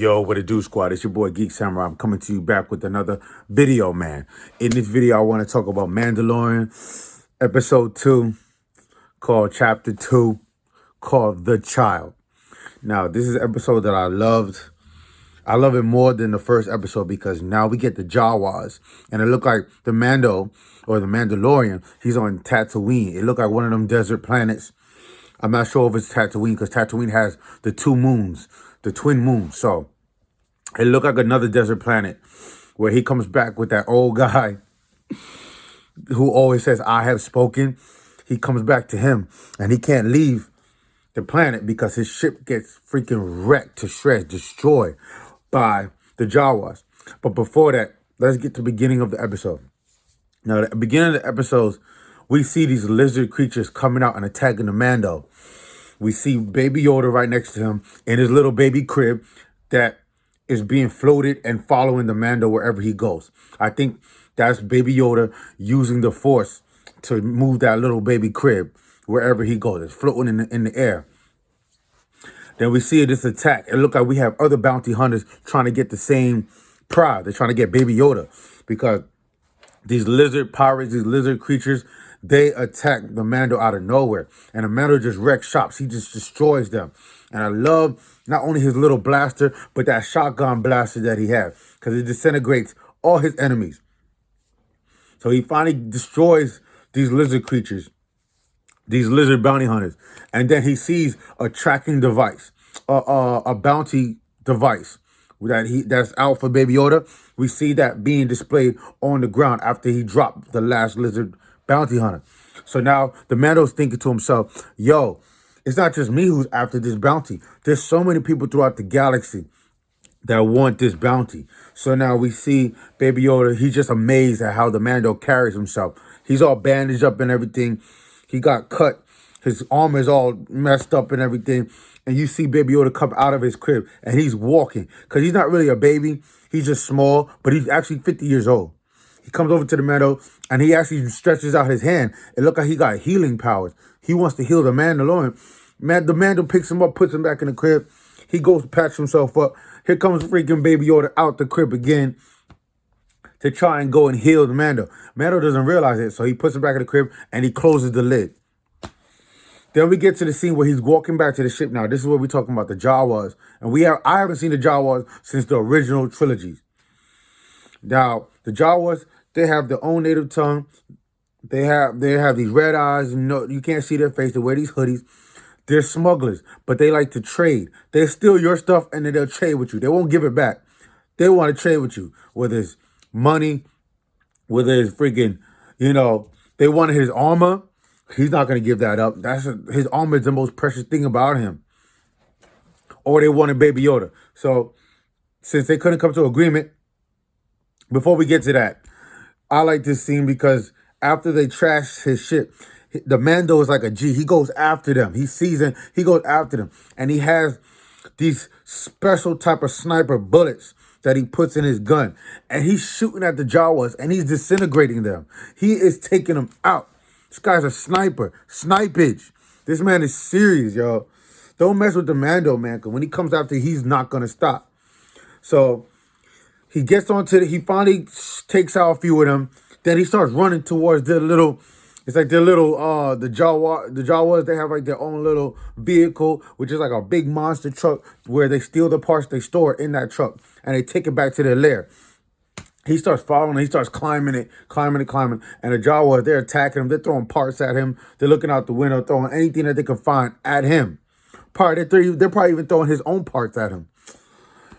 Yo, what it do, squad? It's your boy Geek Samurai. I'm coming to you back with another video, man. In this video, I want to talk about Mandalorian, episode 2, called Chapter 2, called The Child. Now, this is an episode that I loved. I love it more than the first episode because now we get the Jawas. And it looked like the Mando, or the Mandalorian, he's on Tatooine. It looked like one of them desert planets. I'm not sure if it's Tatooine because Tatooine has the two moons, the twin moons. So it looked like another desert planet where he comes back with that old guy who always says, I have spoken. He comes back to him and he can't leave the planet because his ship gets freaking wrecked to shreds, destroyed by the Jawas. But before that, let's get to the beginning of the episode. Now, at the beginning of the episodes, we see these lizard creatures coming out and attacking the Mando. We see Baby Yoda right next to him in his little baby crib that is being floated and following the Mando wherever he goes. I think that's Baby Yoda using the Force to move that little baby crib wherever he goes. It's floating in the air. Then we see this attack. It looks like we have other bounty hunters trying to get the same prize. They're trying to get Baby Yoda because these lizard pirates, these lizard creatures, they attack the Mando out of nowhere. And the Mando just wrecks shops. He just destroys them. And I love not only his little blaster, but that shotgun blaster that he has. Because it disintegrates all his enemies. So he finally destroys these lizard creatures, these lizard bounty hunters. And then he sees a tracking device, a bounty device that's out for Baby Yoda. We see that being displayed on the ground after he dropped the last lizard bounty hunter. So now the Mando's thinking to himself, yo, it's not just me who's after this bounty. There's so many people throughout the galaxy that want this bounty. So now we see Baby Yoda, he's just amazed at how the Mando carries himself. He's all bandaged up and everything. He got cut. His arm is all messed up and everything. And you see Baby Yoda come out of his crib and he's walking. Because he's not really a baby. He's just small, but he's actually 50 years old. He comes over to the Mando and he actually stretches out his hand. It looks like he got healing powers. He wants to heal the Mandalorian. The Mando picks him up, puts him back in the crib. He goes to patch himself up. Here comes freaking Baby Yoda out the crib again to try and go and heal the Mando. Mando doesn't realize it, so he puts him back in the crib and he closes the lid. Then we get to the scene where he's walking back to the ship. Now, this is what we're talking about, the Jawas. And I haven't seen the Jawas since the original trilogies. Now, the Jawas, they have their own native tongue. They have these red eyes. You can't see their face. They wear these hoodies. They're smugglers, but they like to trade. They steal your stuff and then they'll trade with you. They won't give it back. They want to trade with you, whether it's money, whether it's freaking, they wanted his armor. He's not going to give that up. His armor is the most precious thing about him. Or they wanted Baby Yoda. So since they couldn't come to agreement, before we get to that, I like this scene because after they trash his ship, the Mando is like a G. He goes after them. He sees them. He goes after them. And he has these special type of sniper bullets that he puts in his gun. And he's shooting at the Jawas and he's disintegrating them. He is taking them out. This guy's a sniper. Snipage. This man is serious, yo. Don't mess with the Mando, man, because when he comes after you, he's not going to stop. So he gets he finally takes out a few of them. Then he starts running towards the Jawas, they have like their own little vehicle, which is like a big monster truck where they steal the parts they store in that truck and they take it back to their lair. He starts following, he starts climbing it. And the Jawas, they're attacking him. They're throwing parts at him. They're looking out the window, throwing anything that they can find at him. They're probably even throwing his own parts at him.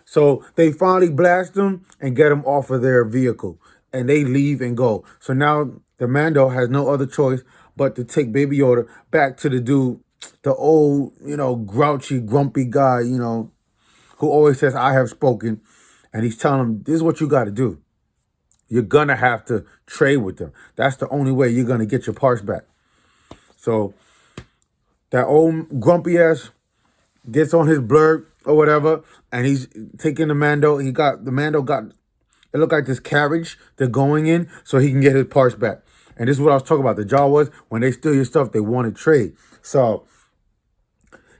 So they finally blast him and get him off of their vehicle. And they leave and go. So now the Mando has no other choice but to take Baby Yoda back to the dude, the old, grouchy, grumpy guy, who always says, I have spoken. And he's telling him, this is what you got to do. You're going to have to trade with them. That's the only way you're going to get your parts back. So that old grumpy ass gets on his blurb or whatever, and he's taking the Mando. The Mando got, it looked like this carriage they're going in so he can get his parts back. And this is what I was talking about. The Jawas, when they steal your stuff, they want to trade. So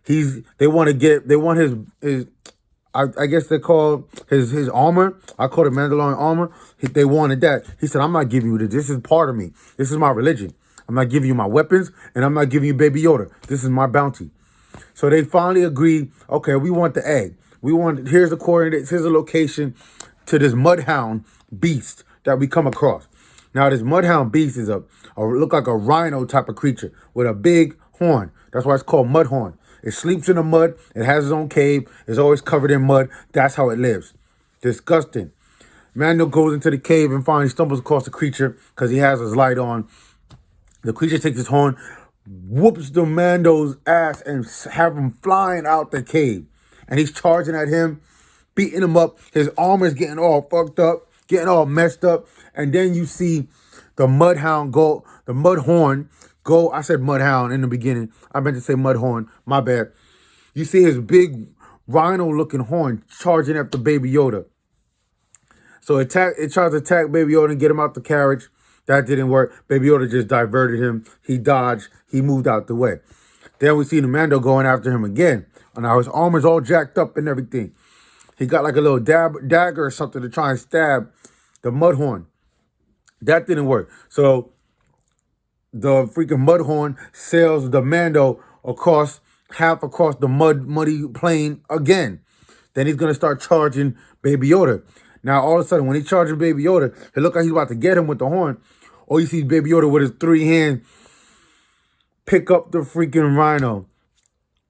they want his I guess they call his armor. I call it Mandalorian armor. They wanted that. He said, I'm not giving you this. This is part of me. This is my religion. I'm not giving you my weapons, and I'm not giving you Baby Yoda. This is my bounty. So they finally agreed, okay, we want the egg. Here's the coordinates, here's the location to this mudhound beast that we come across. Now, this mudhound beast is look like a rhino type of creature with a big horn. That's why it's called mudhorn. It sleeps in the mud. It has its own cave. It's always covered in mud. That's how it lives. Disgusting. Mando goes into the cave and finally stumbles across the creature because he has his light on. The creature takes his horn, whoops the Mando's ass, and have him flying out the cave. And he's charging at him, beating him up. His armor's getting all fucked up, getting all messed up. And then you see the mudhound go, the mudhorn go. I said mudhound in the beginning. I meant to say mudhorn. My bad. You see his big rhino-looking horn charging after Baby Yoda. So it tries to attack Baby Yoda and get him out the carriage. That didn't work. Baby Yoda just diverted him. He dodged. He moved out the way. Then we see the Mando going after him again. And now his armor's all jacked up and everything. He got like a little dagger or something to try and stab the mudhorn. That didn't work. So the freaking mudhorn sails the Mando half across the muddy plain again. Then he's going to start charging Baby Yoda. Now, all of a sudden, when he's charging Baby Yoda, it looks like he's about to get him with the horn. Or you see Baby Yoda with his 3 hands pick up the freaking rhino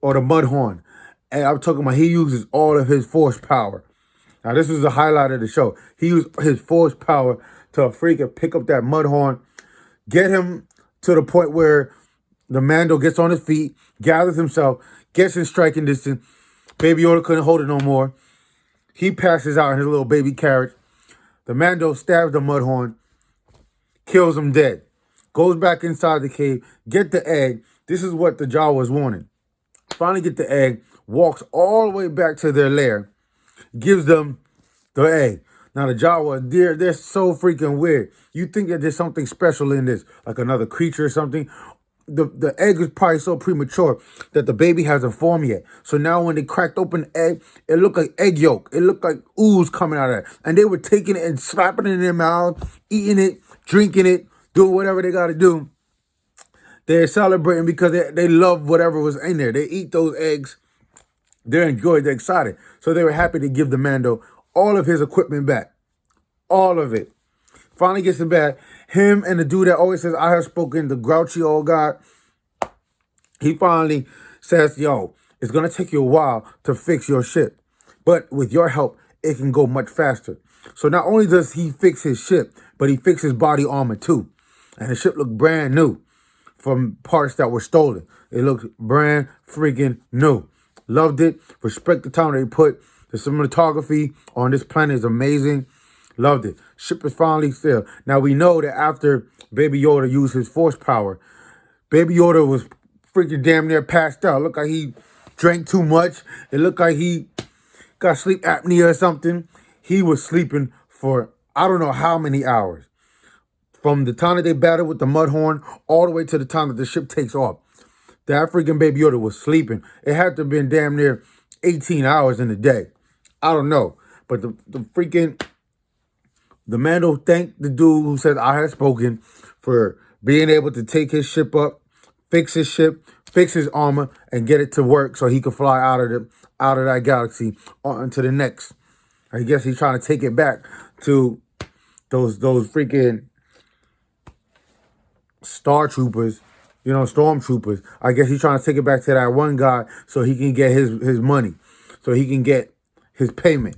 or the mudhorn. And I'm talking about he uses all of his force power. Now, this is the highlight of the show. He used his force power to freaking pick up that mudhorn, get him to the point where the Mando gets on his feet, gathers himself, gets in striking distance. Baby Yoda couldn't hold it no more. He passes out in his little baby carriage. The Mando stabs the mudhorn, kills him dead. Goes back inside the cave, get the egg. This is what the Jawa was wanting. Finally get the egg, walks all the way back to their lair, gives them the egg. Now the Jawa, they're so freaking weird. You think that there's something special in this, like another creature or something. The egg is probably so premature that the baby hasn't formed yet. So now when they cracked open the egg, it looked like egg yolk. It looked like ooze coming out of it. And they were taking it and slapping it in their mouth, eating it, drinking it, doing whatever they got to do. They're celebrating because they love whatever was in there. They eat those eggs. They're enjoyed. They're excited. So they were happy to give the Mando all of his equipment back. All of it. Finally gets him back. Him and the dude that always says, I have spoken, the grouchy old guy. He finally says, yo, it's going to take you a while to fix your ship. But with your help, it can go much faster. So not only does he fix his ship, but he fixes his body armor too. And the ship looked brand new from parts that were stolen. It looked brand freaking new. Loved it. Respect the time they put. The cinematography on this planet is amazing. Loved it. Ship is finally still. Now we know that after Baby Yoda used his force power, Baby Yoda was freaking damn near passed out. Looked like he drank too much. It looked like he got sleep apnea or something. He was sleeping for I don't know how many hours. From the time that they battled with the mudhorn all the way to the time that the ship takes off. That freaking Baby Yoda was sleeping. It had to have been damn near 18 hours in a day. I don't know. But the Mando thanked the dude who said, I had spoken, for being able to take his ship up, fix his ship, fix his armor, and get it to work so he could fly out of that galaxy on to the next. I guess he's trying to take it back to those freaking Star Troopers, stormtroopers. I guess he's trying to take it back to that one guy so he can get his money, so he can get his payment.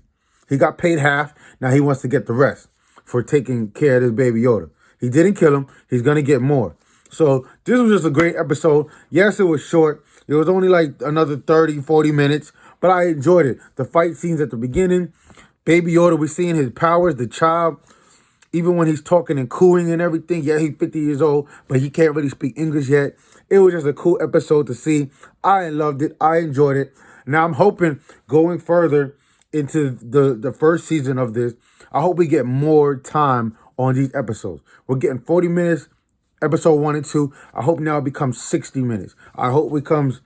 He got paid half. Now he wants to get the rest for taking care of this Baby Yoda. He didn't kill him. He's going to get more. So this was just a great episode. Yes, it was short. It was only like another 30, 40 minutes, but I enjoyed it. The fight scenes at the beginning, Baby Yoda, we're seeing his powers, the child, even when he's talking and cooing and everything. Yeah, he's 50 years old, but he can't really speak English yet. It was just a cool episode to see. I loved it. I enjoyed it. Now I'm hoping going further into the first season of this, I hope we get more time on these episodes. We're getting 40 minutes, episode 1 and 2. I hope now it becomes 60 minutes. I hope it becomes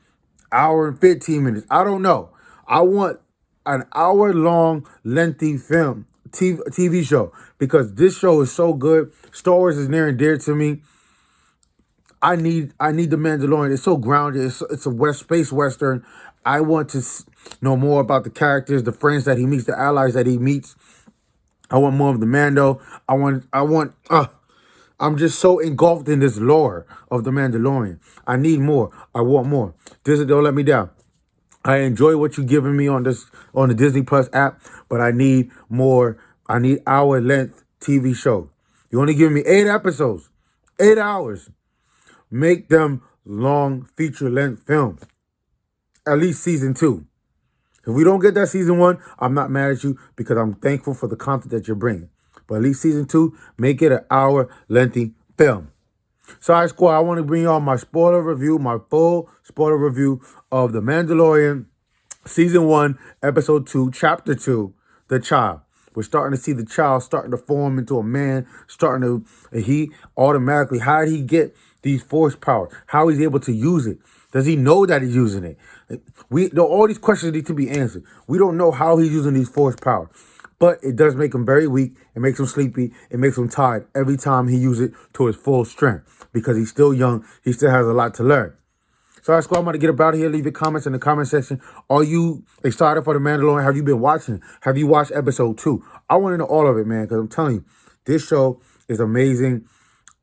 hour and 15 minutes. I don't know. I want an hour-long, lengthy TV show, because this show is so good. Star Wars is near and dear to me. I need the Mandalorian. It's so grounded. It's a space western. I want to know more about the characters, the friends that he meets, the allies that he meets. I want more of the Mando. I'm just so engulfed in this lore of the Mandalorian. I need more. I want more. Disney, don't let me down. I enjoy what you're giving me on the Disney Plus app, but I need more. I need hour length TV show. You only giving me 8 episodes, 8 hours. Make them long feature length films. At least season 2. If we don't get that season 1, I'm not mad at you, because I'm thankful for the content that you're bringing. But at least season 2, make it an hour lengthy film. So, all right, squad, I want to bring y'all my spoiler review, my full spoiler review of The Mandalorian, season 1, episode 2, chapter 2, The Child. We're starting to see the child starting to form into a man, he automatically, how did he get these force powers? How he's able to use it? Does he know that he's using it? All these questions need to be answered. We don't know how he's using these force powers. But it does make him very weak. It makes him sleepy. It makes him tired every time he uses it to his full strength, because he's still young. He still has a lot to learn. So, all right, squad, I'm going to get up out of here. Leave your comments in the comment section. Are you excited for The Mandalorian? Have you been watching? Have you watched episode 2? I want to know all of it, man, because I'm telling you, this show is amazing,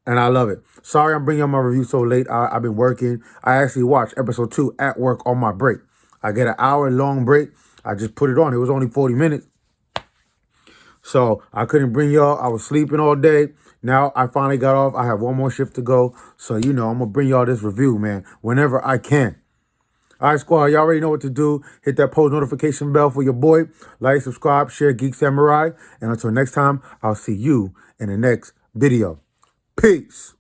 and I love it. Sorry I'm bringing my review so late. I've been working. I actually watched episode 2 at work on my break. I get an hour-long break. I just put it on. It was only 40 minutes. So I couldn't bring y'all. I was sleeping all day. Now I finally got off. I have one more shift to go. So, I'm going to bring y'all this review, man, whenever I can. All right, squad, y'all already know what to do. Hit that post notification bell for your boy. Like, subscribe, share Geek Samurai. And until next time, I'll see you in the next video. Peace.